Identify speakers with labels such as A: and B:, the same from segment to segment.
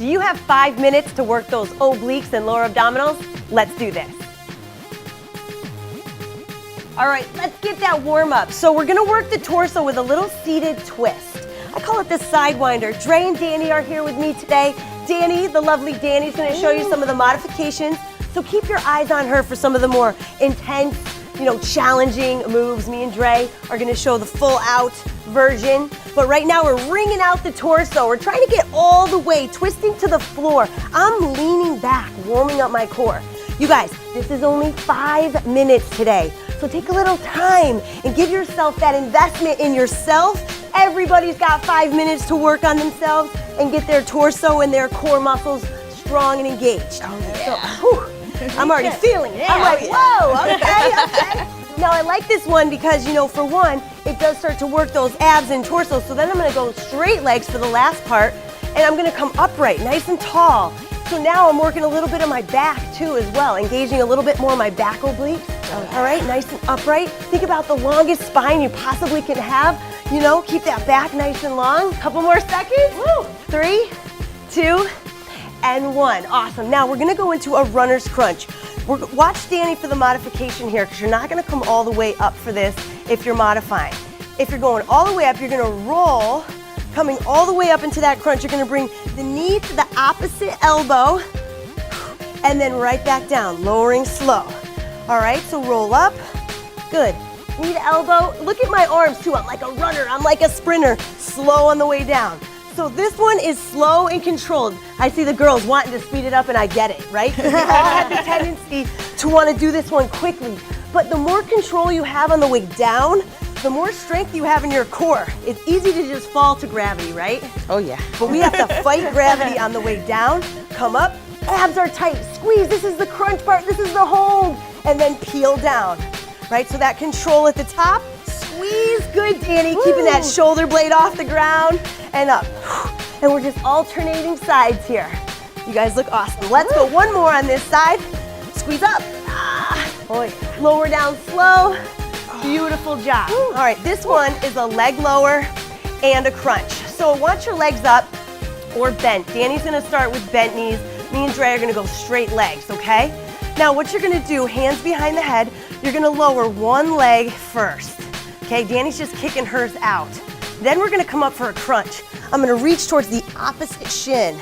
A: Do you have 5 minutes to work those obliques and lower abdominals? Let's do this. All right, let's get that warm up. So we're gonna work the torso with a little seated twist. I call it the sidewinder. Dre and Danny are here with me today. Danny, the lovely Danny, is gonna show you some of the modifications. So keep your eyes on her for some of the more intense, challenging moves. Me and Dre are gonna show the full out version. But right now we're wringing out the torso. We're trying to get all the way, twisting to the floor. I'm leaning back, warming up my core. You guys, this is only 5 minutes today. So take a little time and give yourself that investment in yourself. Everybody's got 5 minutes to work on themselves and get their torso and their core muscles strong and engaged.
B: Oh, yeah.
A: So, I'm already feeling it. I'm like, whoa, okay. Now I like this one because, for one, it does start to work those abs and torso. So then I'm gonna go straight legs for the last part, and I'm gonna come upright, nice and tall. So now I'm working a little bit of my back too as well, engaging a little bit more of my back obliques. All right, nice and upright. Think about the longest spine you possibly can have. Keep that back nice and long. Couple more seconds. Woo. 3, 2, and 1. Awesome. Now we're gonna go into a runner's crunch. Watch Danny for the modification here, because you're not gonna come all the way up for this if you're modifying. If you're going all the way up, you're gonna roll, coming all the way up into that crunch. You're gonna bring the knee to the opposite elbow, and then right back down, lowering slow. All right, so roll up. Good. Knee to elbow. Look at my arms too. I'm like a runner. I'm like a sprinter. Slow on the way down. So this one is slow and controlled. I see the girls wanting to speed it up, and I get it, right? We all have the tendency to want to do this one quickly. But the more control you have on the way down, the more strength you have in your core. It's easy to just fall to gravity, right?
B: Oh, yeah.
A: But we have to fight gravity on the way down. Come up, abs are tight, squeeze. This is the crunch part, this is the hold. And then peel down, right? So that control at the top, squeeze. Good, Danny, keeping that shoulder blade off the ground and up. And we're just alternating sides here. You guys look awesome. Let's go one more on this side. Squeeze up. Lower down slow. Beautiful job. All right, this one is a leg lower and a crunch. So want your legs up or bent. Danny's gonna start with bent knees. Me and Dre are gonna go straight legs, okay? Now what you're gonna do, hands behind the head, you're gonna lower one leg first. Okay, Danny's just kicking hers out. Then we're gonna come up for a crunch. I'm gonna reach towards the opposite shin.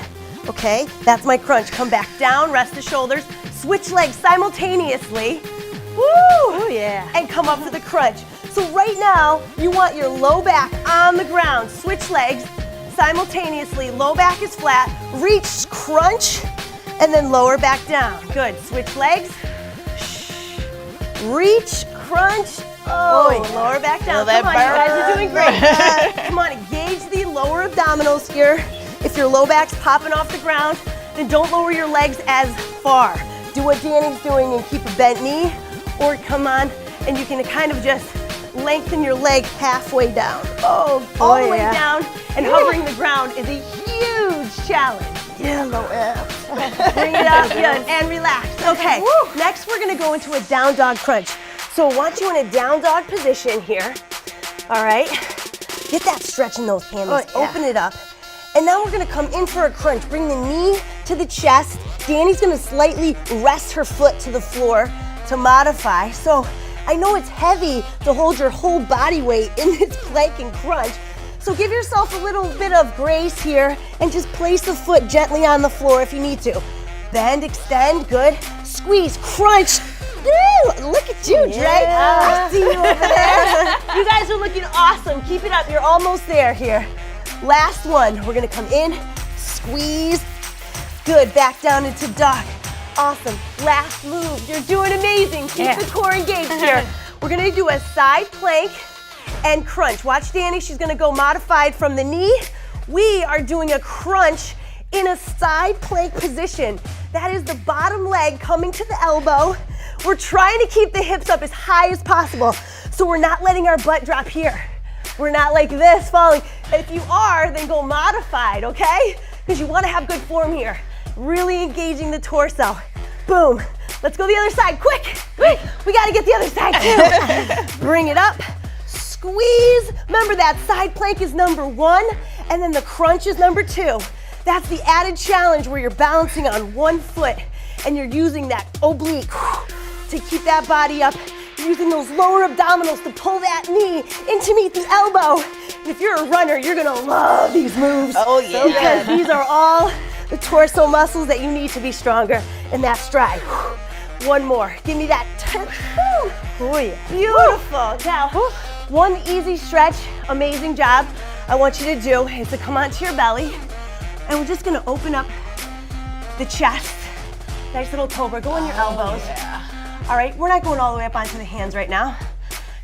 A: Okay, that's my crunch. Come back down, rest the shoulders, switch legs simultaneously. Woo!
B: Oh, yeah.
A: And come up for the crunch. So right now, you want your low back on the ground. Switch legs simultaneously. Low back is flat. Reach, crunch, and then lower back down. Good. Switch legs. Reach, crunch. Oh, lower back down. Come on, you guys are doing great. Come on, engage the lower abdominals here. If your low back's popping off the ground, then don't lower your legs as far. Do what Danny's doing and keep a bent knee. Or come on, and you can kind of just lengthen your leg halfway down. Oh, boy, all the way down, and hovering the ground is a huge challenge. Yeah, low abs. Bring it up, good, and relax. Okay, next we're gonna go into a down dog crunch. So I want you in a down dog position here. All right, get that stretch in those hammies, open it up. And now we're gonna come in for a crunch. Bring the knee to the chest. Danny's gonna slightly rest her foot to the floor to modify. So I know it's heavy to hold your whole body weight in this plank and crunch. So give yourself a little bit of grace here and just place the foot gently on the floor if you need to. Bend, extend, good. Squeeze, crunch. Woo! Look at you, Dre. I see you over there. You guys are looking awesome. Keep it up, you're almost there here. Last one, we're gonna come in, squeeze. Good, back down into dog. Awesome, last move, you're doing amazing. Keep the core engaged here. We're gonna do a side plank and crunch. Watch Danny, she's gonna go modified from the knee. We are doing a crunch in a side plank position. That is the bottom leg coming to the elbow. We're trying to keep the hips up as high as possible, so we're not letting our butt drop here. We're not like this falling. If you are, then go modified, okay? Because you want to have good form here. Really engaging the torso. Boom. Let's go the other side, quick. We got to get the other side too. Bring it up, squeeze. Remember that side plank is number 1, and then the crunch is number 2. That's the added challenge where you're balancing on one foot and you're using that oblique to keep that body up, using those lower abdominals to pull that knee in to meet the elbow. And if you're a runner, you're gonna love these moves. Oh yeah. Because these are all the torso muscles that you need to be stronger in that stride. One more, give me that. Oh yeah. Beautiful. Now, one easy stretch, amazing job, I want you to do is to come onto your belly, and we're just gonna open up the chest. Nice little cobra, go on your elbows. Yeah. All right, we're not going all the way up onto the hands right now.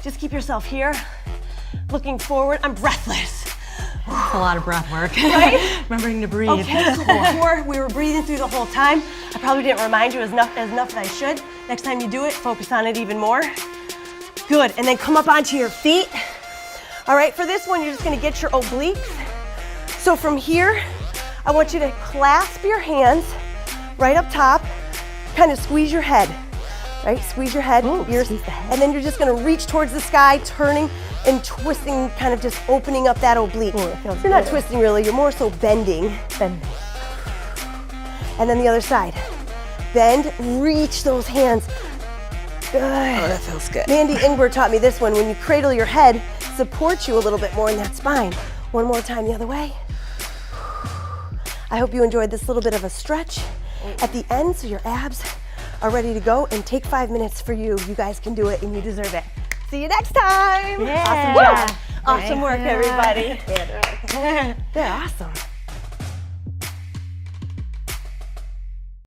A: Just keep yourself here, looking forward. I'm breathless.
B: That's a lot of breath work.
A: Right?
B: Remembering to breathe.
A: Okay, so before we were breathing through the whole time, I probably didn't remind you as enough as I should. Next time you do it, focus on it even more. Good, and then come up onto your feet. All right, for this one, you're just gonna get your obliques. So from here, I want you to clasp your hands right up top, kind of squeeze your head, right? Squeeze your head, squeeze the head. And then you're just gonna reach towards the sky, turning and twisting, kind of just opening up that oblique. You're not twisting really, you're more so bending. And then the other side. Bend, reach those hands. Good.
C: Oh, that feels good.
A: Mandy Ingber taught me this one. When you cradle your head, support you a little bit more in that spine. One more time the other way. I hope you enjoyed this little bit of a stretch at the end so your abs are ready to go, and take 5 minutes for you. You guys can do it and you deserve it. See you next time.
B: Yeah.
A: Awesome job. Awesome work, everybody.
B: Yeah.
A: They're awesome.